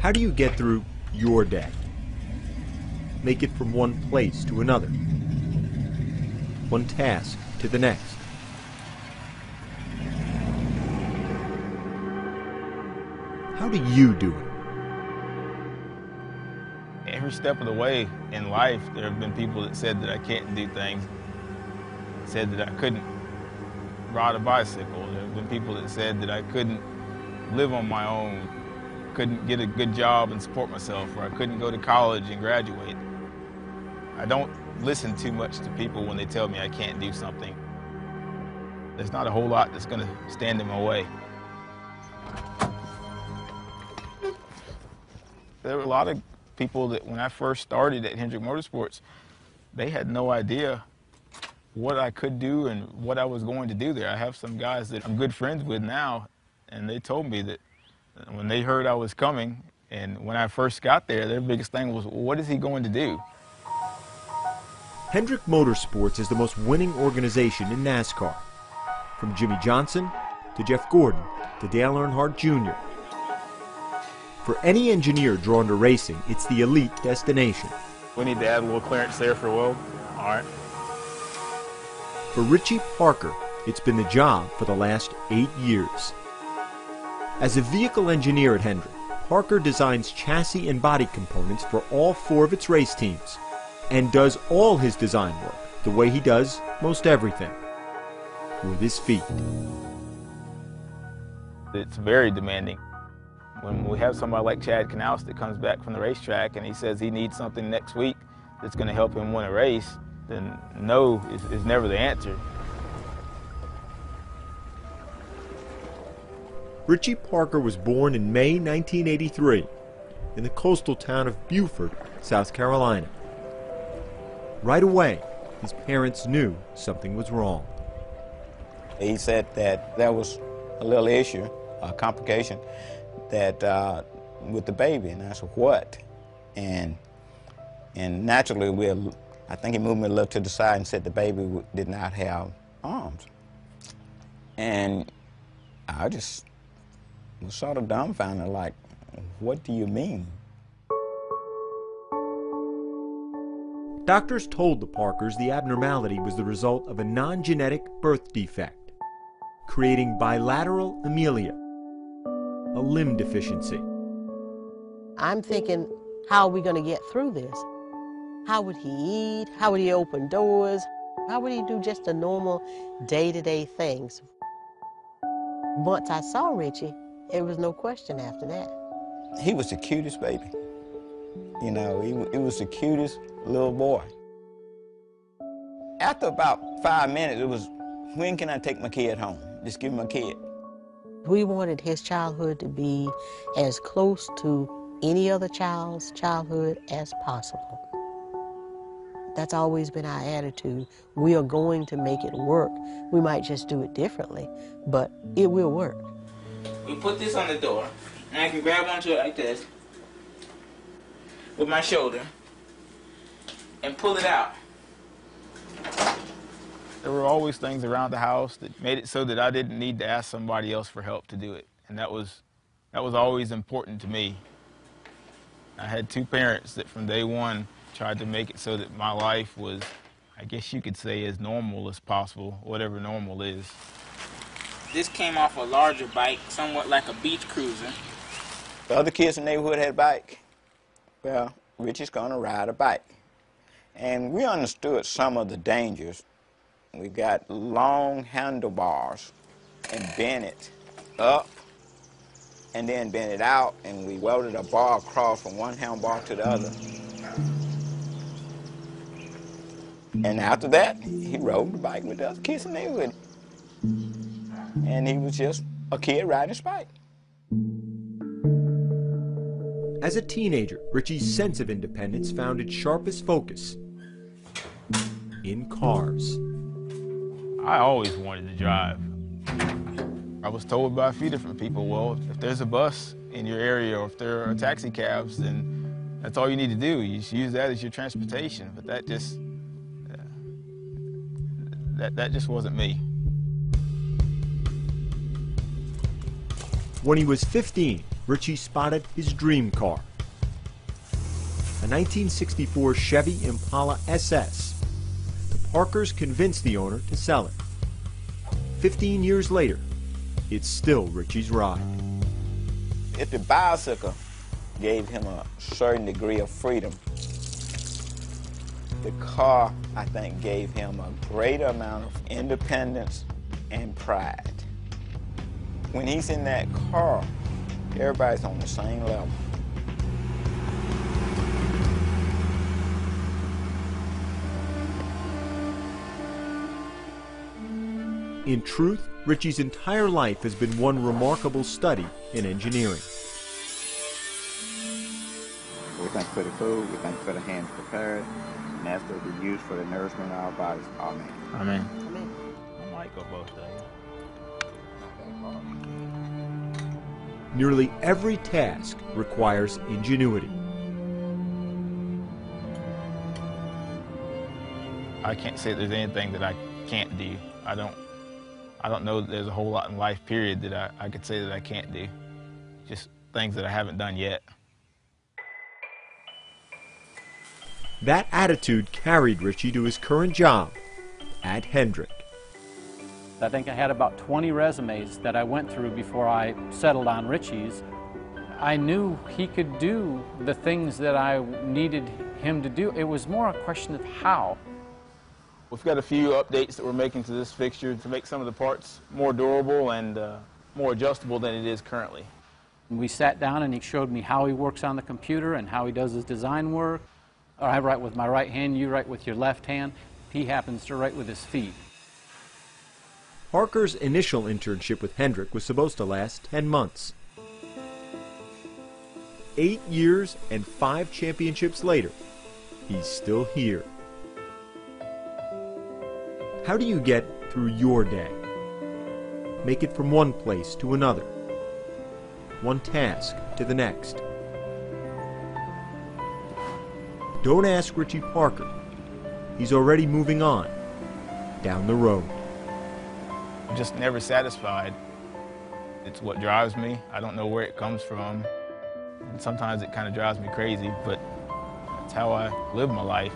How do you get through your day? Make it from one place to another, one task to the next. How do you do it? Every step of the way in life, there have been people that said that I can't do things, said that I couldn't ride a bicycle. There have been people that said that I couldn't live on my own, couldn't get a good job and support myself, or I couldn't go to college and graduate. I don't listen too much to people when they tell me I can't do something. There's not a whole lot that's going to stand in my way. There were a lot of people that when I first started at Hendrick Motorsports, they had no idea what I could do and what I was going to do there. I have some guys that I'm good friends with now, and they told me that when they heard I was coming, and when I first got there, their biggest thing was, what is he going to do? Hendrick Motorsports is the most winning organization in NASCAR. From Jimmy Johnson to Jeff Gordon to Dale Earnhardt Jr. For any engineer drawn to racing, it's the elite destination. We need to add a little clearance there for Will. All right. For Richie Parker, it's been the job for the last 8 years. As a vehicle engineer at Hendrick, Parker designs chassis and body components for all 4 of its race teams and does all his design work the way he does most everything, with his feet. It's very demanding. When we have somebody like Chad Knaus that comes back from the racetrack and he says he needs something next week that's going to help him win a race, then no is never the answer. Richie Parker was born in May 1983 in the coastal town of Beaufort, South Carolina. Right away, his parents knew something was wrong. He said that there was a little issue, a complication, that with the baby, and I said, what? And naturally, I think he moved me a little to the side and said the baby did not have arms. And I just was sort of dumbfounded, like, what do you mean? Doctors told the Parkers the abnormality was the result of a non-genetic birth defect, creating bilateral amelia, a limb deficiency. I'm thinking, how are we going to get through this? How would he eat? How would he open doors? How would he do just the normal day-to-day things? Once I saw Richie, there was no question after that. He was the cutest baby. You know, he was the cutest little boy. After about 5 minutes, it was, when can I take my kid home? Just give me my kid. We wanted his childhood to be as close to any other child's childhood as possible. That's always been our attitude. We are going to make it work. We might just do it differently, but it will work. We put this on the door, and I can grab onto it like this with my shoulder and pull it out. There were always things around the house that made it so that I didn't need to ask somebody else for help to do it, and that was always important to me. I had 2 parents that from day one tried to make it so that my life was, I guess you could say, as normal as possible, whatever normal is. This came off a larger bike, somewhat like a beach cruiser. The other kids in the neighborhood had a bike. Well, Richie's gonna ride a bike. And we understood some of the dangers. We got long handlebars and bent it up and then bent it out, and we welded a bar across from one handlebar to the other. And after that, he rode the bike with the other kids in the neighborhood. And he was just a kid riding his bike. As a teenager, Richie's sense of independence found its sharpest focus in cars. I always wanted to drive. I was told by a few different people, well, if there's a bus in your area or if there are taxi cabs, then that's all you need to do. You just use that as your transportation. But that just wasn't me. When he was 15, Richie spotted his dream car, a 1964 Chevy Impala SS. The Parkers convinced the owner to sell it. 15 years later, it's still Richie's ride. If the bicycle gave him a certain degree of freedom, the car, I think, gave him a greater amount of independence and pride. When he's in that car, everybody's on the same level. In truth, Richie's entire life has been one remarkable study in engineering. We thank you for the food, we thank you for the hands prepared, and that's to be used for the nourishment of our bodies. Amen. Amen. Amen. I might go both days. Nearly every task requires ingenuity. I can't say there's anything that I can't do. I don't know that there's a whole lot in life, period, that I could say that I can't do. Just things that I haven't done yet. That attitude carried Richie to his current job at Hendrick. I think I had about 20 resumes that I went through before I settled on Richie's. I knew he could do the things that I needed him to do. It was more a question of how. We've got a few updates that we're making to this fixture to make some of the parts more durable and more adjustable than it is currently. We sat down and he showed me how he works on the computer and how he does his design work. I write with my right hand, you write with your left hand. He happens to write with his feet. Parker's initial internship with Hendrick was supposed to last 10 months. 8 years and 5 championships later, he's still here. How do you get through your day? Make it from one place to another, one task to the next. Don't ask Richie Parker. He's already moving on, down the road. I'm just never satisfied. It's what drives me. I don't know where it comes from. And sometimes it kind of drives me crazy, but that's how I live my life.